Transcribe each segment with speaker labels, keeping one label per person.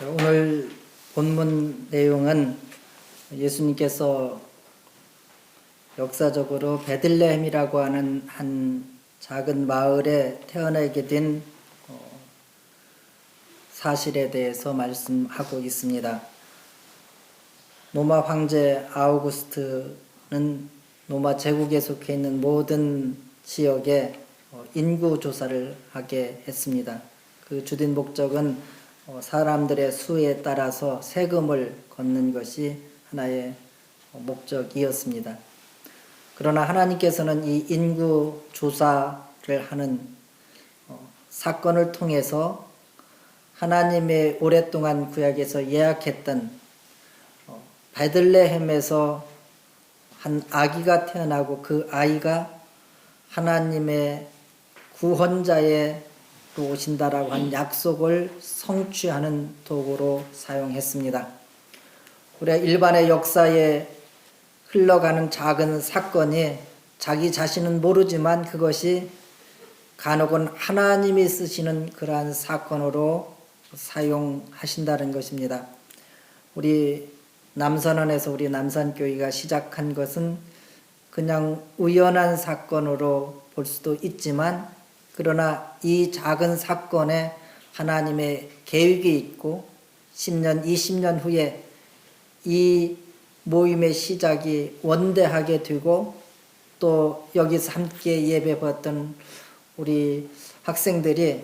Speaker 1: 오늘 본문 내용은 예수님께서 역사적으로 베들레헴이라고 하는 한 작은 마을에 태어나게 된 사실에 대해서 말씀하고 있습니다. 로마 황제 아우구스트는 로마 제국에 속해 있는 모든 지역에 인구 조사를 하게 했습니다. 그 주된 목적은 사람들의 수에 따라서 세금을 걷는 것이 하나의 목적이었습니다. 그러나 하나님께서는 이 인구 조사를 하는 사건을 통해서 하나님의 오랫동안 구약에서 예약했던 베들레헴에서 한 아기가 태어나고 그 아이가 하나님의 구원자의 오신다라고 한 약속을 성취하는 도구로 사용했습니다. 우리가 일반의 역사에 흘러가는 작은 사건이 자기 자신은 모르지만 그것이 간혹은 하나님이 쓰시는 그러한 사건으로 사용하신다는 것입니다. 우리 남선원에서 우리 남산교회가 시작한 것은 그냥 우연한 사건으로 볼 수도 있지만 그러나 이 작은 사건에 하나님의 계획이 있고 10년, 20년 후에 이 모임의 시작이 원대하게 되고 또 여기서 함께 예배 받던 우리 학생들이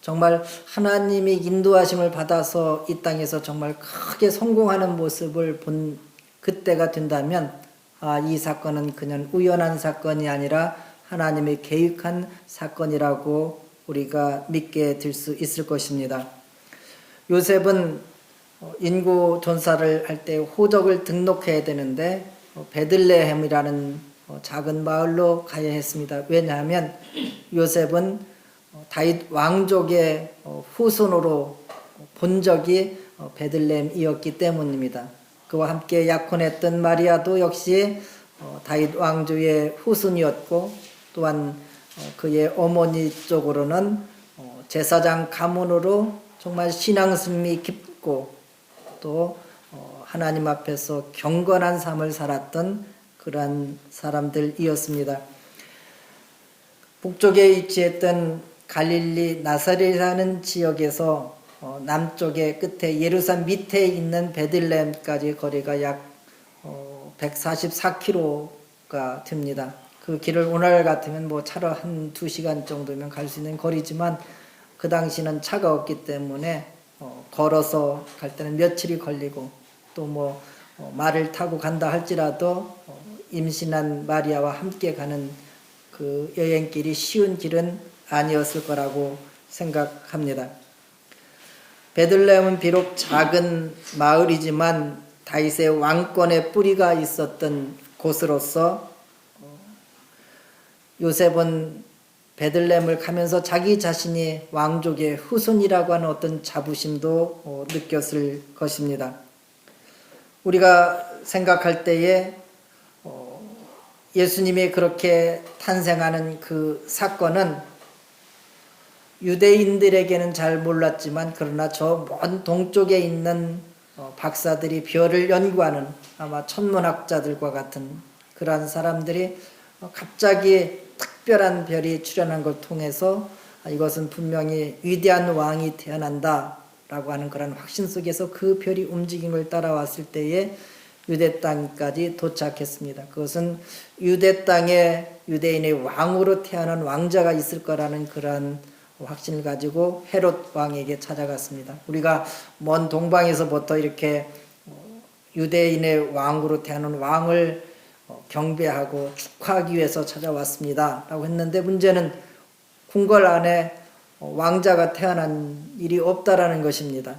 Speaker 1: 정말 하나님의 인도하심을 받아서 이 땅에서 정말 크게 성공하는 모습을 본 그때가 된다면 이 사건은 그냥 우연한 사건이 아니라 하나님의 계획한 사건이라고 우리가 믿게 될 수 있을 것입니다. 요셉은 인구 조사를 할 때 호적을 등록해야 되는데 베들레헴이라는 작은 마을로 가야 했습니다. 왜냐하면 요셉은 다윗 왕족의 후손으로 본적이 베들레헴이었기 때문입니다. 그와 함께 약혼했던 마리아도 역시 다윗 왕조의 후손이었고 또한 그의 어머니 쪽으로는 제사장 가문으로 정말 신앙심이 깊고 또 하나님 앞에서 경건한 삶을 살았던 그러한 사람들이었습니다. 북쪽에 위치했던 갈릴리 나사렛이라는 지역에서 남쪽의 끝에 예루살렘 밑에 있는 베들레헴까지 거리가 약 144km가 됩니다. 그 길을 오늘 같으면 차로 한 2시간 정도면 갈 수 있는 거리지만 그 당시는 차가 없기 때문에 걸어서 갈 때는 며칠이 걸리고 또 말을 타고 간다 할지라도 임신한 마리아와 함께 가는 그 여행길이 쉬운 길은 아니었을 거라고 생각합니다. 베들레헴은 비록 작은 마을이지만 다윗의 왕권의 뿌리가 있었던 곳으로서 요셉은 베들레헴을 가면서 자기 자신이 왕족의 후손이라고 하는 어떤 자부심도 느꼈을 것입니다. 우리가 생각할 때에 예수님이 그렇게 탄생하는 그 사건은 유대인들에게는 잘 몰랐지만 그러나 저 먼 동쪽에 있는 박사들이 별을 연구하는 아마 천문학자들과 같은 그러한 사람들이 갑자기 특별한 별이 출현한 걸 통해서 이것은 분명히 위대한 왕이 태어난다 라고 하는 그런 확신 속에서 그 별이 움직임을 따라왔을 때에 유대 땅까지 도착했습니다. 그것은 유대 땅에 유대인의 왕으로 태어난 왕자가 있을 거라는 그런 확신을 가지고 헤롯 왕에게 찾아갔습니다. 우리가 먼 동방에서부터 이렇게 유대인의 왕으로 태어난 왕을 경배하고 축하하기 위해서 찾아왔습니다 라고 했는데 문제는 궁궐 안에 왕자가 태어난 일이 없다라는 것입니다.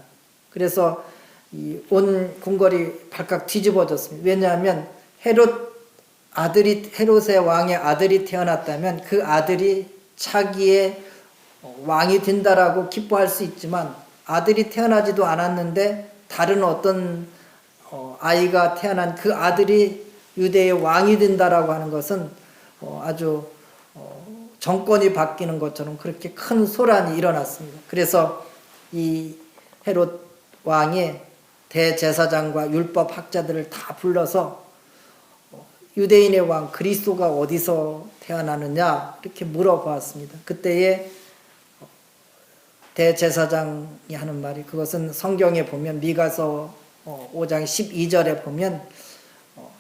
Speaker 1: 그래서 온 궁궐이 발칵 뒤집어졌습니다. 왜냐하면 헤롯의 왕의 아들이 태어났다면 그 아들이 차기의 왕이 된다라고 기뻐할 수 있지만 아들이 태어나지도 않았는데 다른 어떤 아이가 태어난 그 아들이 유대의 왕이 된다라고 하는 것은 아주 정권이 바뀌는 것처럼 그렇게 큰 소란이 일어났습니다. 그래서 이 헤롯 왕이 대제사장과 율법학자들을 다 불러서 유대인의 왕 그리스도가 어디서 태어나느냐 이렇게 물어보았습니다. 그때에 대제사장이 하는 말이, 그것은 성경에 보면 미가서 5장 12절에 보면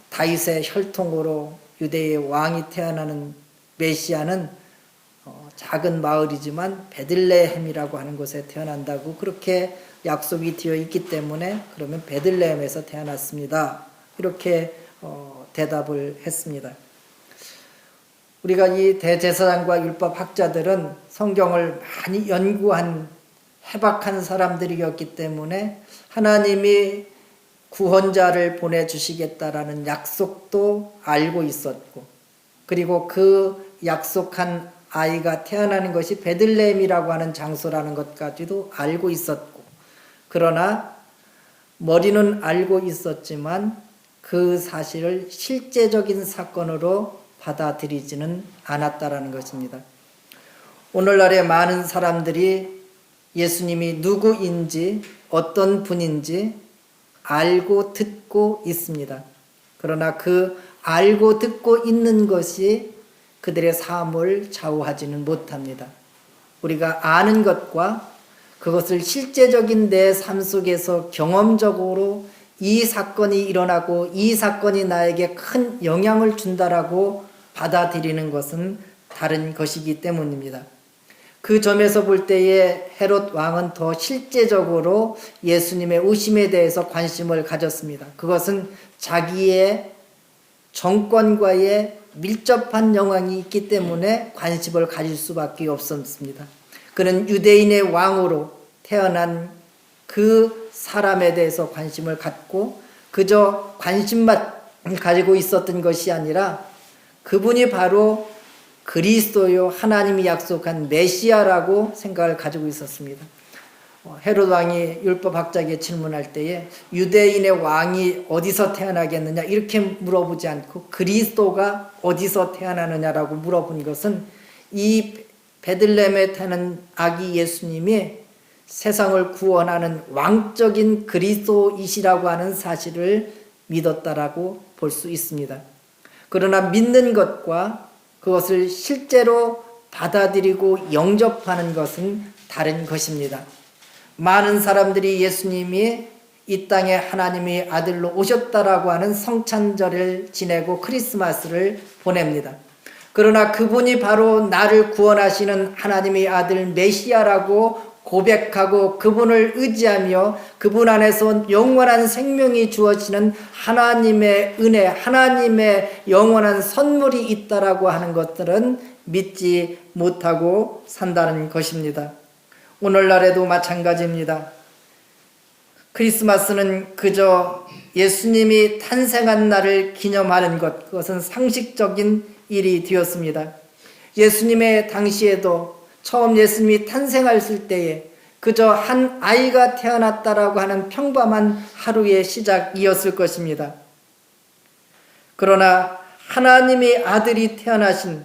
Speaker 1: 다윗의 혈통으로 유대의 왕이 태어나는 메시아는 작은 마을이지만 베들레헴이라고 하는 곳에 태어난다고 그렇게 약속이 되어 있기 때문에 그러면 베들레헴에서 태어났습니다. 이렇게 대답을 했습니다. 우리가 이 대제사장과 율법학자들은 성경을 많이 연구한 해박한 사람들이었기 때문에 하나님이 구원자를 보내주시겠다라는 약속도 알고 있었고, 그리고 그 약속한 아이가 태어나는 것이 베들레헴이라고 하는 장소라는 것까지도 알고 있었고, 그러나 머리는 알고 있었지만 그 사실을 실제적인 사건으로 받아들이지는 않았다라는 것입니다. 오늘날의 많은 사람들이 예수님이 누구인지 어떤 분인지 알고 듣고 있습니다. 그러나 그 알고 듣고 있는 것이 그들의 삶을 좌우하지는 못합니다. 우리가 아는 것과 그것을 실제적인 내 삶 속에서 경험적으로 이 사건이 일어나고 이 사건이 나에게 큰 영향을 준다라고 받아들이는 것은 다른 것이기 때문입니다. 그 점에서 볼 때에 헤롯 왕은 더 실제적으로 예수님의 오심에 대해서 관심을 가졌습니다. 그것은 자기의 정권과의 밀접한 영향이 있기 때문에 관심을 가질 수밖에 없었습니다. 그는 유대인의 왕으로 태어난 그 사람에 대해서 관심을 갖고 그저 관심만 가지고 있었던 것이 아니라 그분이 바로 그리스도요 하나님이 약속한 메시아라고 생각을 가지고 있었습니다. 헤롯 왕이 율법학자에게 질문할 때에 유대인의 왕이 어디서 태어나겠느냐 이렇게 물어보지 않고 그리스도가 어디서 태어나느냐라고 물어본 것은 이 베들레헴에 태어난 아기 예수님이 세상을 구원하는 왕적인 그리스도이시라고 하는 사실을 믿었다라고 볼 수 있습니다. 그러나 믿는 것과 그것을 실제로 받아들이고 영접하는 것은 다른 것입니다. 많은 사람들이 예수님이 이 땅에 하나님의 아들로 오셨다라고 하는 성찬절을 지내고 크리스마스를 보냅니다. 그러나 그분이 바로 나를 구원하시는 하나님의 아들 메시아라고 고백하고 그분을 의지하며 그분 안에서 영원한 생명이 주어지는 하나님의 은혜, 하나님의 영원한 선물이 있다라고 하는 것들은 믿지 못하고 산다는 것입니다. 오늘날에도 마찬가지입니다. 크리스마스는 그저 예수님이 탄생한 날을 기념하는 것, 그것은 상식적인 일이 되었습니다. 예수님의 당시에도 처음 예수님이 탄생하셨을 때에 그저 한 아이가 태어났다라고 하는 평범한 하루의 시작이었을 것입니다. 그러나 하나님의 아들이 태어나신,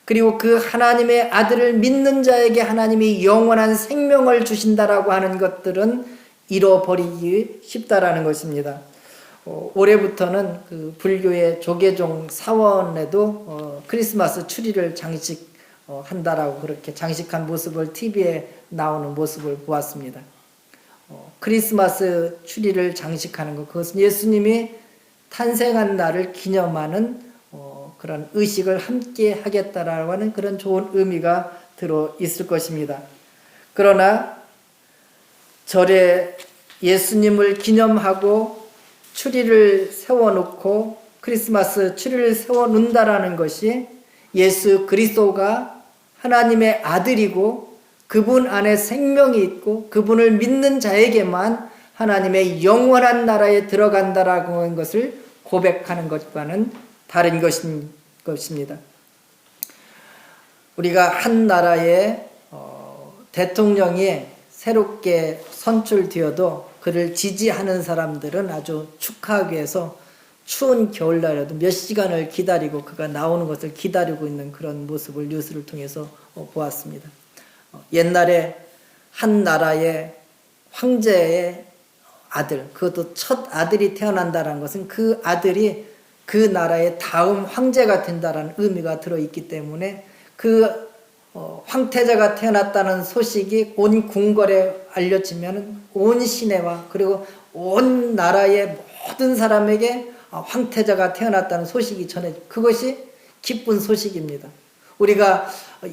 Speaker 1: 그리고 그 하나님의 아들을 믿는 자에게 하나님이 영원한 생명을 주신다라고 하는 것들은 잃어버리기 쉽다라는 것입니다. 올해부터는 그 불교의 조계종 사원에도 크리스마스 추리를 한다라고 그렇게 장식한 모습을 TV에 나오는 모습을 보았습니다. 크리스마스 추리를 장식하는 것, 그것은 예수님이 탄생한 날을 기념하는 그런 의식을 함께 하겠다라고 하는 그런 좋은 의미가 들어 있을 것입니다. 그러나 절에 예수님을 기념하고 추리를 세워놓고 크리스마스 추리를 세워놓는다라는 것이 예수 그리스도가 하나님의 아들이고 그분 안에 생명이 있고 그분을 믿는 자에게만 하나님의 영원한 나라에 들어간다라고 하는 것을 고백하는 것과는 다른 것입니다. 우리가 한 나라의 대통령이 새롭게 선출되어도 그를 지지하는 사람들은 아주 축하하기 위해서 추운 겨울날에도 몇 시간을 기다리고 그가 나오는 것을 기다리고 있는 그런 모습을 뉴스를 통해서 보았습니다. 옛날에 한 나라의 황제의 아들, 그것도 첫 아들이 태어난다는 것은 그 아들이 그 나라의 다음 황제가 된다는 의미가 들어있기 때문에 그 황태자가 태어났다는 소식이 온 궁궐에 알려지면 온 시내와 그리고 온 나라의 모든 사람에게 황태자가 태어났다는 소식이 전해져. 그것이 기쁜 소식입니다. 우리가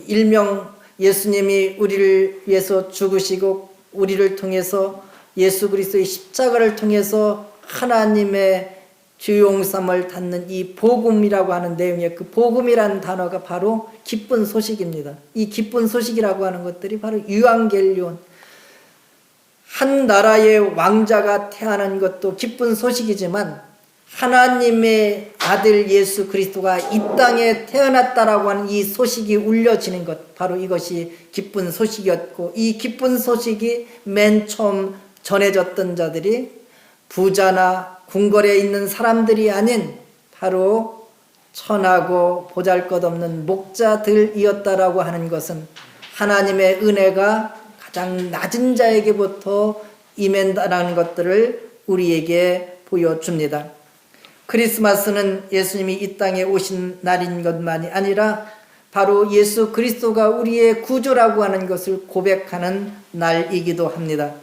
Speaker 1: 일명 예수님이 우리를 위해서 죽으시고 우리를 통해서 예수 그리스도의 십자가를 통해서 하나님의 죄용삼을 받는 이 복음이라고 하는 내용의 그 복음이라는 단어가 바로 기쁜 소식입니다. 이 기쁜 소식이라고 하는 것들이 바로 유앙겔리온, 한 나라의 왕자가 태어난 것도 기쁜 소식이지만 하나님의 아들 예수 그리스도가 이 땅에 태어났다라고 하는 이 소식이 울려지는 것, 바로 이것이 기쁜 소식이었고, 이 기쁜 소식이 맨 처음 전해졌던 자들이 부자나 궁궐에 있는 사람들이 아닌 바로 천하고 보잘것없는 목자들이었다라고 하는 것은 하나님의 은혜가 가장 낮은 자에게부터 임한다는 것들을 우리에게 보여줍니다. 크리스마스는 예수님이 이 땅에 오신 날인 것만이 아니라 바로 예수 그리스도가 우리의 구주라고 하는 것을 고백하는 날이기도 합니다.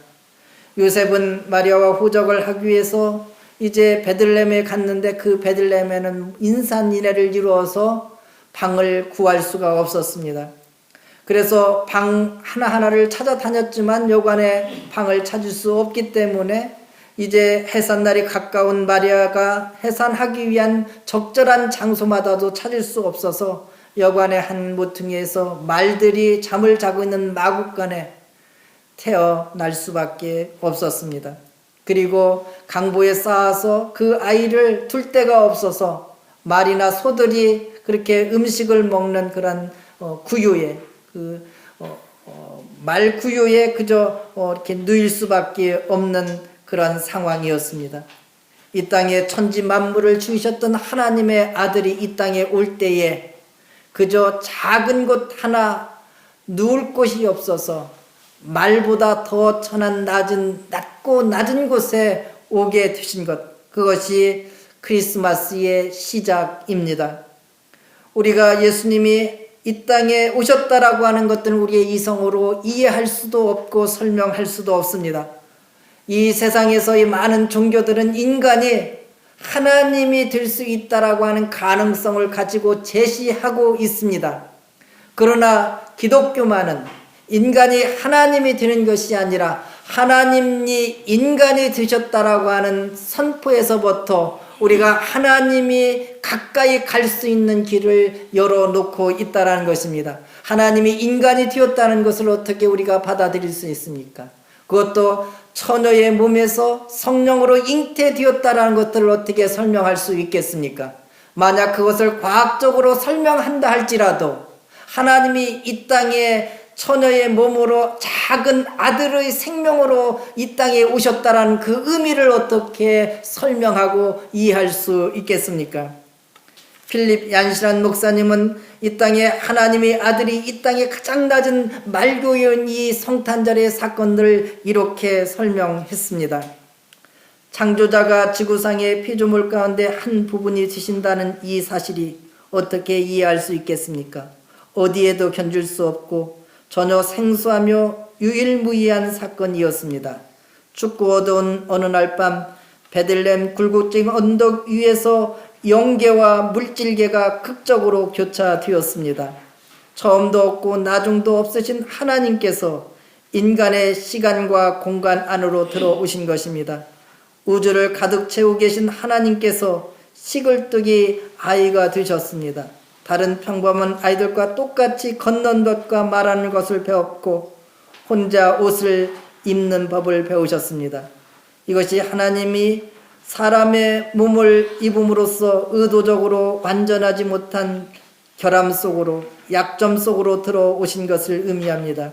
Speaker 1: 요셉은 마리아와 호적을 하기 위해서 이제 베들레헴에 갔는데 그 베들레헴에는 인산인해를 이루어서 방을 구할 수가 없었습니다. 그래서 방 하나하나를 찾아다녔지만 여관에 방을 찾을 수 없기 때문에 이제 해산날이 가까운 마리아가 해산하기 위한 적절한 장소마다도 찾을 수 없어서 여관의 한 모퉁이에서 말들이 잠을 자고 있는 마국간에 태어날 수밖에 없었습니다. 그리고 강보에 쌓아서 그 아이를 둘 데가 없어서 말이나 소들이 그렇게 음식을 먹는 그런 구유에 말 구유에 그저 이렇게 누일 수밖에 없는 그런 상황이었습니다. 이 땅에 천지 만물을 주셨던 하나님의 아들이 이 땅에 올 때에 그저 작은 곳 하나 누울 곳이 없어서 말보다 더 천한 낮고 낮은 곳에 오게 되신 것, 그것이 크리스마스의 시작입니다. 우리가 예수님이 이 땅에 오셨다라고 하는 것들은 우리의 이성으로 이해할 수도 없고 설명할 수도 없습니다. 이 세상에서의 많은 종교들은 인간이 하나님이 될 수 있다라고 하는 가능성을 가지고 제시하고 있습니다. 그러나 기독교만은 인간이 하나님이 되는 것이 아니라 하나님이 인간이 되셨다라고 하는 선포에서부터 우리가 하나님이 가까이 갈 수 있는 길을 열어놓고 있다는 것입니다. 하나님이 인간이 되었다는 것을 어떻게 우리가 받아들일 수 있습니까? 그것도 처녀의 몸에서 성령으로 잉태되었다는 것들을 어떻게 설명할 수 있겠습니까? 만약 그것을 과학적으로 설명한다 할지라도 하나님이 이 땅에 처녀의 몸으로 작은 아들의 생명으로 이 땅에 오셨다라는 그 의미를 어떻게 설명하고 이해할 수 있겠습니까? 필립 얀시란 목사님은 이 땅에 하나님의 아들이 이 땅에 가장 낮은 말교인 이 성탄절의 사건들을 이렇게 설명했습니다. 창조자가 지구상의 피조물 가운데 한 부분이 되신다는 이 사실이 어떻게 이해할 수 있겠습니까? 어디에도 견줄 수 없고 전혀 생소하며 유일무이한 사건이었습니다. 춥고 어두운 어느 날 밤 베들레헴 굴곡진 언덕 위에서 영계와 물질계가 극적으로 교차되었습니다. 처음도 없고 나중도 없으신 하나님께서 인간의 시간과 공간 안으로 들어오신 것입니다. 우주를 가득 채우고 계신 하나님께서 시글뜨기 아이가 되셨습니다. 다른 평범한 아이들과 똑같이 걷는 것과 말하는 것을 배웠고 혼자 옷을 입는 법을 배우셨습니다. 이것이 하나님이 사람의 몸을 입음으로써 의도적으로 완전하지 못한 결함 속으로 약점 속으로 들어오신 것을 의미합니다.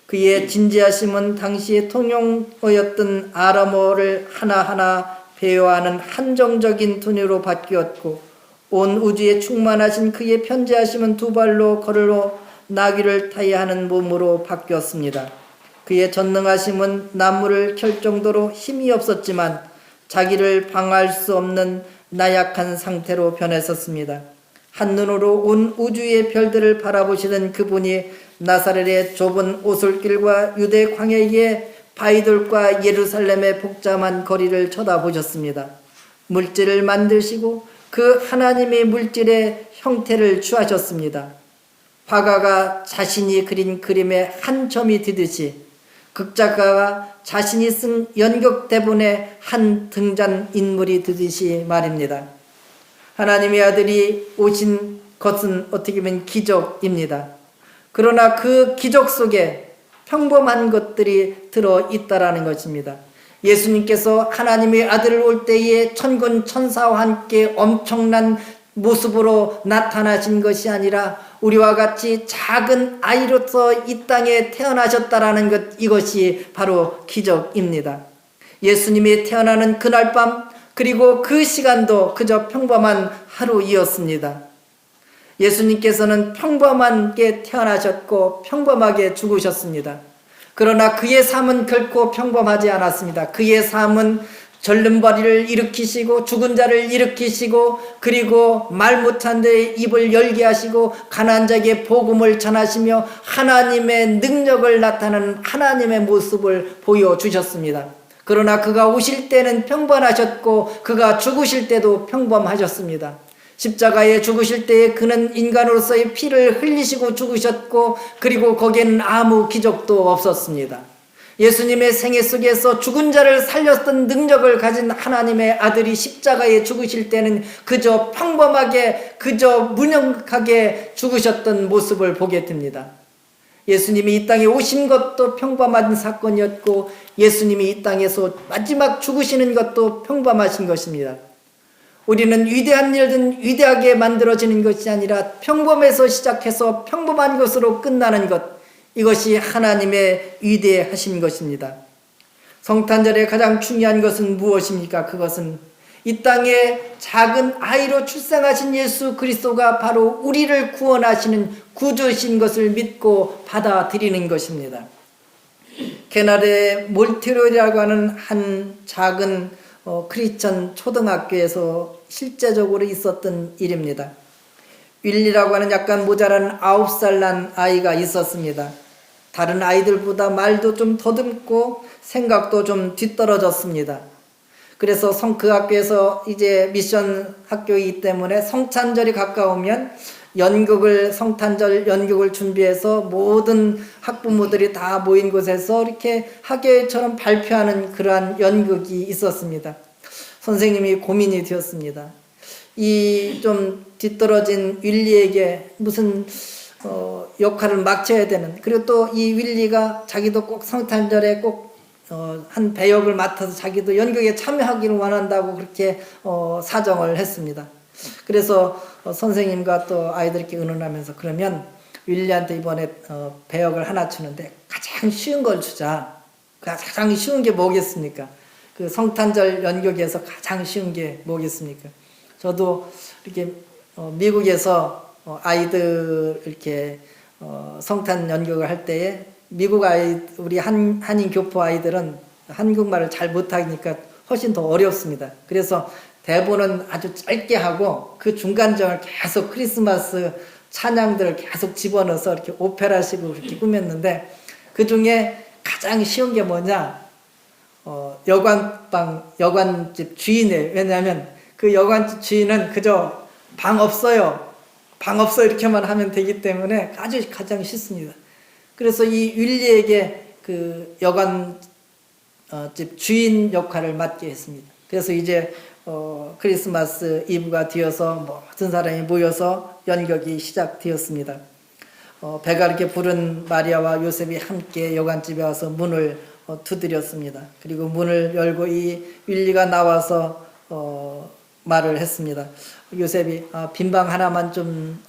Speaker 1: 그의 진지하심은 당시의 통용어였던 아람어를 하나하나 배워하는 한정적인吞으로 바뀌었고 온 우주에 충만하신 그의 편재하심은 두 발로 걸어 나귀를 타야 하는 몸으로 바뀌었습니다. 그의 전능하심은 나무를 켤 정도로 힘이 없었지만 자기를 방어할 수 없는 나약한 상태로 변했었습니다. 한눈으로 온 우주의 별들을 바라보시던 그분이 나사렛의 좁은 오솔길과 유대 광야의 바위돌과 예루살렘의 복잡한 거리를 쳐다보셨습니다. 물질을 만드시고 그 하나님의 물질의 형태를 취하셨습니다. 화가가 자신이 그린 그림의 한 점이 되듯이 극작가가 자신이 쓴 연극 대본의 한 등장인물이 되듯이 말입니다. 하나님의 아들이 오신 것은 어떻게 보면 기적입니다. 그러나 그 기적 속에 평범한 것들이 들어있다라는 것입니다. 예수님께서 하나님의 아들을 올 때에 천군 천사와 함께 엄청난 모습으로 나타나신 것이 아니라 우리와 같이 작은 아이로서 이 땅에 태어나셨다라는 것, 이것이 바로 기적입니다. 예수님이 태어나는 그날 밤, 그리고 그 시간도 그저 평범한 하루이었습니다. 예수님께서는 평범하게 태어나셨고 평범하게 죽으셨습니다. 그러나 그의 삶은 결코 평범하지 않았습니다. 그의 삶은 절름발이를 일으키시고 죽은 자를 일으키시고 그리고 말 못한 데에 입을 열게 하시고 가난한 자에게 복음을 전하시며 하나님의 능력을 나타내는 하나님의 모습을 보여주셨습니다. 그러나 그가 오실 때는 평범하셨고 그가 죽으실 때도 평범하셨습니다. 십자가에 죽으실 때에 그는 인간으로서의 피를 흘리시고 죽으셨고 그리고 거기에는 아무 기적도 없었습니다. 예수님의 생애 속에서 죽은 자를 살렸던 능력을 가진 하나님의 아들이 십자가에 죽으실 때는 그저 평범하게 그저 무능하게 죽으셨던 모습을 보게 됩니다. 예수님이 이 땅에 오신 것도 평범한 사건이었고 예수님이 이 땅에서 마지막 죽으시는 것도 평범하신 것입니다. 우리는 위대한 일은 위대하게 만들어지는 것이 아니라 평범해서 시작해서 평범한 것으로 끝나는 것, 이것이 하나님의 위대하신 것입니다. 성탄절의 가장 중요한 것은 무엇입니까? 그것은 이 땅에 작은 아이로 출생하신 예수 그리스도가 바로 우리를 구원하시는 구주신 것을 믿고 받아들이는 것입니다. 캐나다의 몰트리올이라고 하는 한 작은 크리스천 초등학교에서 실제적으로 있었던 일입니다. 윌리라고 하는 약간 모자란 9살 난 아이가 있었습니다. 다른 아이들보다 말도 좀 더듬고 생각도 좀 뒤떨어졌습니다. 그래서 그 학교에서 이제 미션 학교이기 때문에 성탄절이 가까우면 성탄절 연극을 준비해서 모든 학부모들이 다 모인 곳에서 이렇게 학예회처럼 발표하는 그러한 연극이 있었습니다. 선생님이 고민이 되었습니다. 이 좀 뒤떨어진 윌리에게 무슨 역할을 맡겨야 되는, 그리고 또 이 윌리가 자기도 꼭 성탄절에 꼭 한 배역을 맡아서 자기도 연극에 참여하기를 원한다고 그렇게 사정을 했습니다. 그래서 선생님과 또 아이들께 의논하면서 그러면 윌리한테 이번에 배역을 하나 주는데 가장 쉬운 걸 주자. 가장 쉬운 게 뭐겠습니까? 그 성탄절 연극에서 가장 쉬운 게 뭐겠습니까? 저도 이렇게 미국에서 아이들 이렇게 성탄 연극을 할 때에 미국 우리 한인 교포 아이들은 한국말을 잘 못하니까 훨씬 더 어렵습니다. 그래서 대본은 아주 짧게 하고 그 중간중을 계속 크리스마스 찬양들을 계속 집어넣어서 이렇게 오페라식으로 이렇게 꾸몄는데 그 중에 가장 쉬운 게 뭐냐? 여관집 주인이에요. 왜냐하면 그 여관집 주인은 그저 방 없어요 이렇게만 하면 되기 때문에 아주 가장 쉽습니다. 그래서 이 윌리에게 그 여관집 주인 역할을 맡게 했습니다. 그래서 이제 크리스마스 이브가 되어서 모든 사람이 모여서 연극이 시작되었습니다. 배가 이렇게 부른 마리아와 요셉이 함께 여관집에 와서 문을 두드렸습니다. 그리고 문을 열고 이 윌리가 나와서 말을 했습니다. 요셉이 빈방 하나만 좀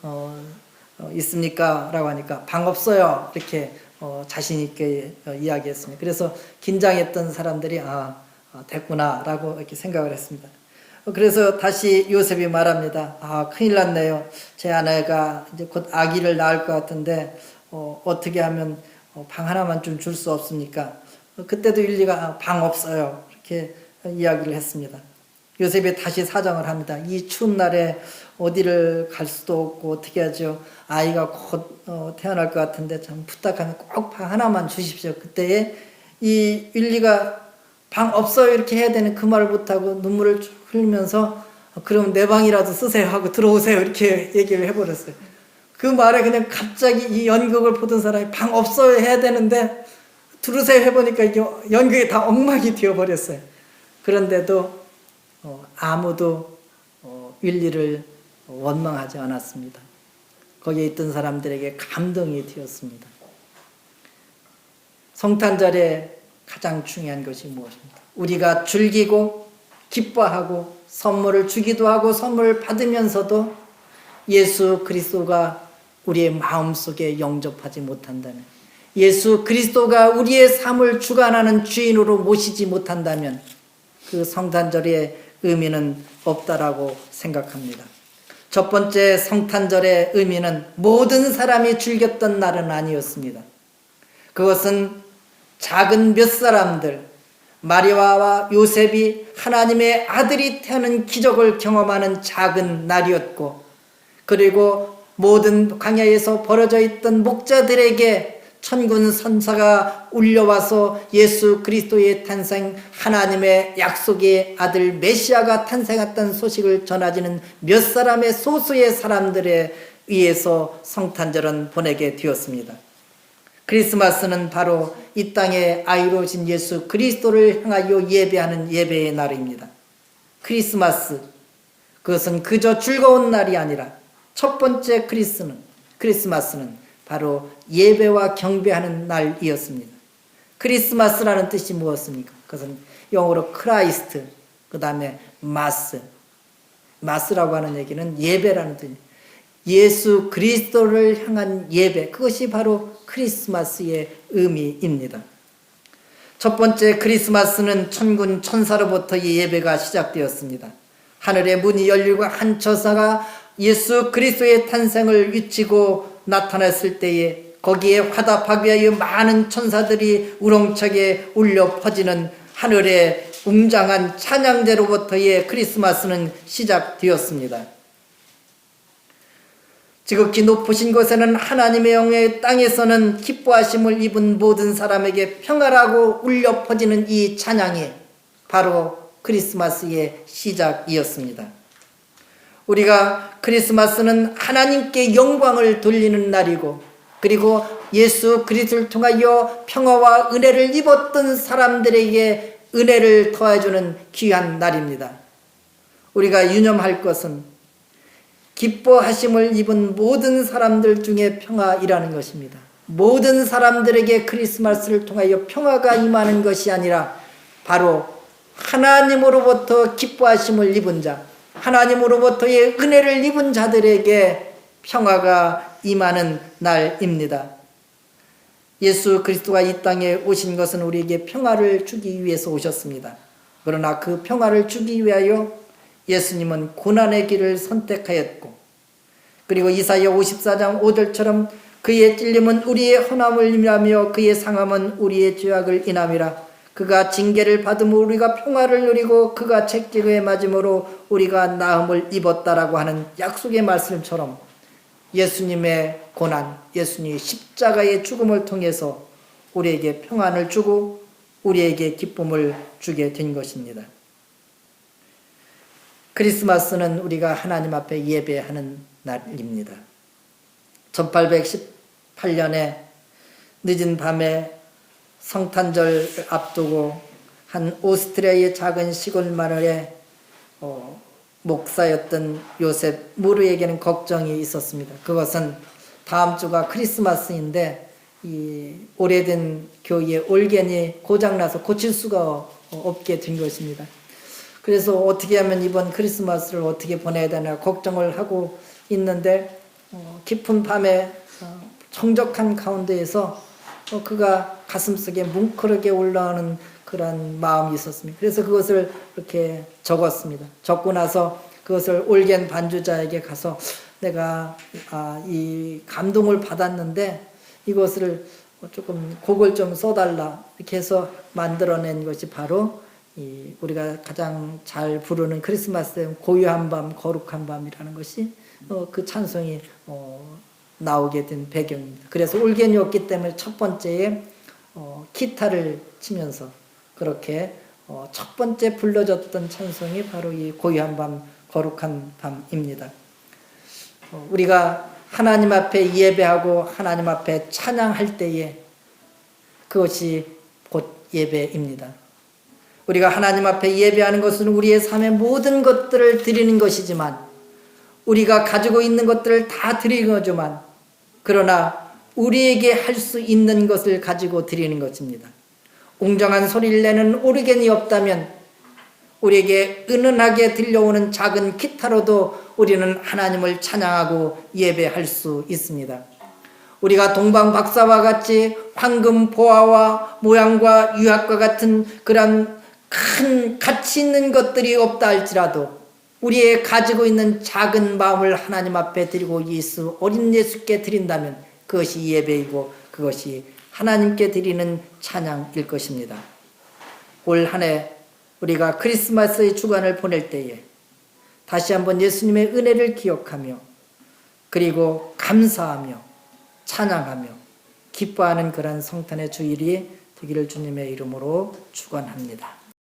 Speaker 1: 있습니까? 라고 하니까 방 없어요. 이렇게 자신 있게 이야기했습니다. 그래서 긴장했던 사람들이 됐구나 라고 이렇게 생각을 했습니다. 그래서 다시 요셉이 말합니다. 큰일 났네요. 제 아내가 이제 곧 아기를 낳을 것 같은데 어떻게 하면 방 하나만 좀 줄 수 없습니까? 그때도 일리가 방 없어요. 이렇게 이야기를 했습니다. 요셉이 다시 사정을 합니다. 이 추운 날에 어디를 갈 수도 없고 어떻게 하죠? 아이가 곧 태어날 것 같은데 참 부탁하면 꼭 방 하나만 주십시오. 그때에 이 윌리가 방 없어요 이렇게 해야 되는 그 말을 못하고 눈물을 쭉 흘리면서 그럼 내 방이라도 쓰세요 하고 들어오세요 이렇게 얘기를 해버렸어요. 그 말에 그냥 갑자기 이 연극을 보던 사람이 방 없어요 해야 되는데 들으세요 해보니까 이게 연극이 다 엉망이 되어버렸어요. 그런데도 아무도 윌리를 원망하지 않았습니다. 거기에 있던 사람들에게 감동이 되었습니다. 성탄절에 가장 중요한 것이 무엇입니까? 우리가 즐기고 기뻐하고 선물을 주기도 하고 선물을 받으면서도 예수 그리스도가 우리의 마음속에 영접하지 못한다면, 예수 그리스도가 우리의 삶을 주관하는 주인으로 모시지 못한다면 그 성탄절의 의미는 없다라고 생각합니다. 첫 번째 성탄절의 의미는 모든 사람이 즐겼던 날은 아니었습니다. 그것은 작은 몇 사람들, 마리아와 요셉이 하나님의 아들이 태어난 기적을 경험하는 작은 날이었고, 그리고 모든 광야에서 벌어져 있던 목자들에게 천군 천사가 울려와서 예수 그리스도의 탄생, 하나님의 약속의 아들 메시아가 탄생했던 소식을 전하지는 몇 사람의 소수의 사람들에 의해서 성탄절은 보내게 되었습니다. 크리스마스는 바로 이 땅에 아이로 오신 예수 그리스도를 향하여 예배하는 예배의 날입니다. 크리스마스, 그것은 그저 즐거운 날이 아니라 첫 번째 크리스마스는 바로 예배와 경배하는 날이었습니다. 크리스마스라는 뜻이 무엇입니까? 그것은 영어로 크라이스트, 그 다음에 마스라고 하는 얘기는 예배라는 뜻입니다. 예수 그리스도를 향한 예배, 그것이 바로 크리스마스의 의미입니다. 첫 번째 크리스마스는 천군 천사로부터의 예배가 시작되었습니다. 하늘의 문이 열리고 한 천사가 예수 그리스도의 탄생을 위치고 나타났을 때에 거기에 화답하기 위하여 많은 천사들이 우렁차게 울려 퍼지는 하늘의 웅장한 찬양대로부터의 크리스마스는 시작되었습니다. 지극히 높으신 곳에는 하나님의 영의 땅에서는 기뻐하심을 입은 모든 사람에게 평화라고 울려 퍼지는 이 찬양이 바로 크리스마스의 시작이었습니다. 우리가 크리스마스는 하나님께 영광을 돌리는 날이고, 그리고 예수 그리스도를 통하여 평화와 은혜를 입었던 사람들에게 은혜를 더해주는 귀한 날입니다. 우리가 유념할 것은 기뻐하심을 입은 모든 사람들 중에 평화이라는 것입니다. 모든 사람들에게 크리스마스를 통하여 평화가 임하는 것이 아니라 바로 하나님으로부터 기뻐하심을 입은 자, 하나님으로부터의 은혜를 입은 자들에게 평화가 임하는 날입니다. 예수 그리스도가 이 땅에 오신 것은 우리에게 평화를 주기 위해서 오셨습니다. 그러나 그 평화를 주기 위하여 예수님은 고난의 길을 선택하였고, 그리고 이사야 54장 5절처럼 그의 찔림은 우리의 헌함을 인하며 그의 상함은 우리의 죄악을 인함이라. 그가 징계를 받음으로 우리가 평화를 누리고 그가 책직에 맞음으로 우리가 나음을 입었다라고 하는 약속의 말씀처럼 예수님의 고난, 예수님의 십자가의 죽음을 통해서 우리에게 평안을 주고 우리에게 기쁨을 주게 된 것입니다. 크리스마스는 우리가 하나님 앞에 예배하는 날입니다. 1818년에 늦은 밤에 성탄절 앞두고 한 오스트리아의 작은 시골 마을에 목사였던 요셉 무르에게는 걱정이 있었습니다. 그것은 다음 주가 크리스마스인데 이 오래된 교회의 올겐이 고장나서 고칠 수가 없게 된 것입니다. 그래서 어떻게 하면 이번 크리스마스를 어떻게 보내야 되나 걱정을 하고 있는데 깊은 밤에 정적한 가운데에서 그가 가슴속에 뭉클하게 올라오는 그런 마음이 있었습니다. 그래서 그것을 이렇게 적었습니다. 적고 나서 그것을 올겐 반주자에게 가서 내가 이 감동을 받았는데 이것을 조금 곡을 좀 써달라 이렇게 해서 만들어낸 것이 바로 우리가 가장 잘 부르는 크리스마스 고요한 밤 거룩한 밤이라는 것이 그 찬송이 나오게 된 배경입니다. 그래서 올겐이었기 때문에 첫 번째에 기타를 치면서 그렇게 첫 번째 불러졌던 찬송이 바로 이 고요한 밤 거룩한 밤입니다. 우리가 하나님 앞에 예배하고 하나님 앞에 찬양할 때에 그것이 곧 예배입니다. 우리가 하나님 앞에 예배하는 것은 우리의 삶의 모든 것들을 드리는 것이지만 우리가 가지고 있는 것들을 다 드리는 거지만 그러나 우리에게 할 수 있는 것을 가지고 드리는 것입니다. 웅장한 소리를 내는 오르겐이 없다면 우리에게 은은하게 들려오는 작은 기타로도 우리는 하나님을 찬양하고 예배할 수 있습니다. 우리가 동방 박사와 같이 황금 보화와 모양과 유학과 같은 그런 큰 가치 있는 것들이 없다 할지라도 우리의 가지고 있는 작은 마음을 하나님 앞에 드리고 어린 예수께 드린다면 그것이 예배이고 그것이 하나님께 드리는 찬양일 것입니다. 올 한 해 우리가 크리스마스의 주간을 보낼 때에 다시 한번 예수님의 은혜를 기억하며 그리고 감사하며 찬양하며 기뻐하는 그러한 성탄의 주일이 되기를 주님의 이름으로 축원합니다.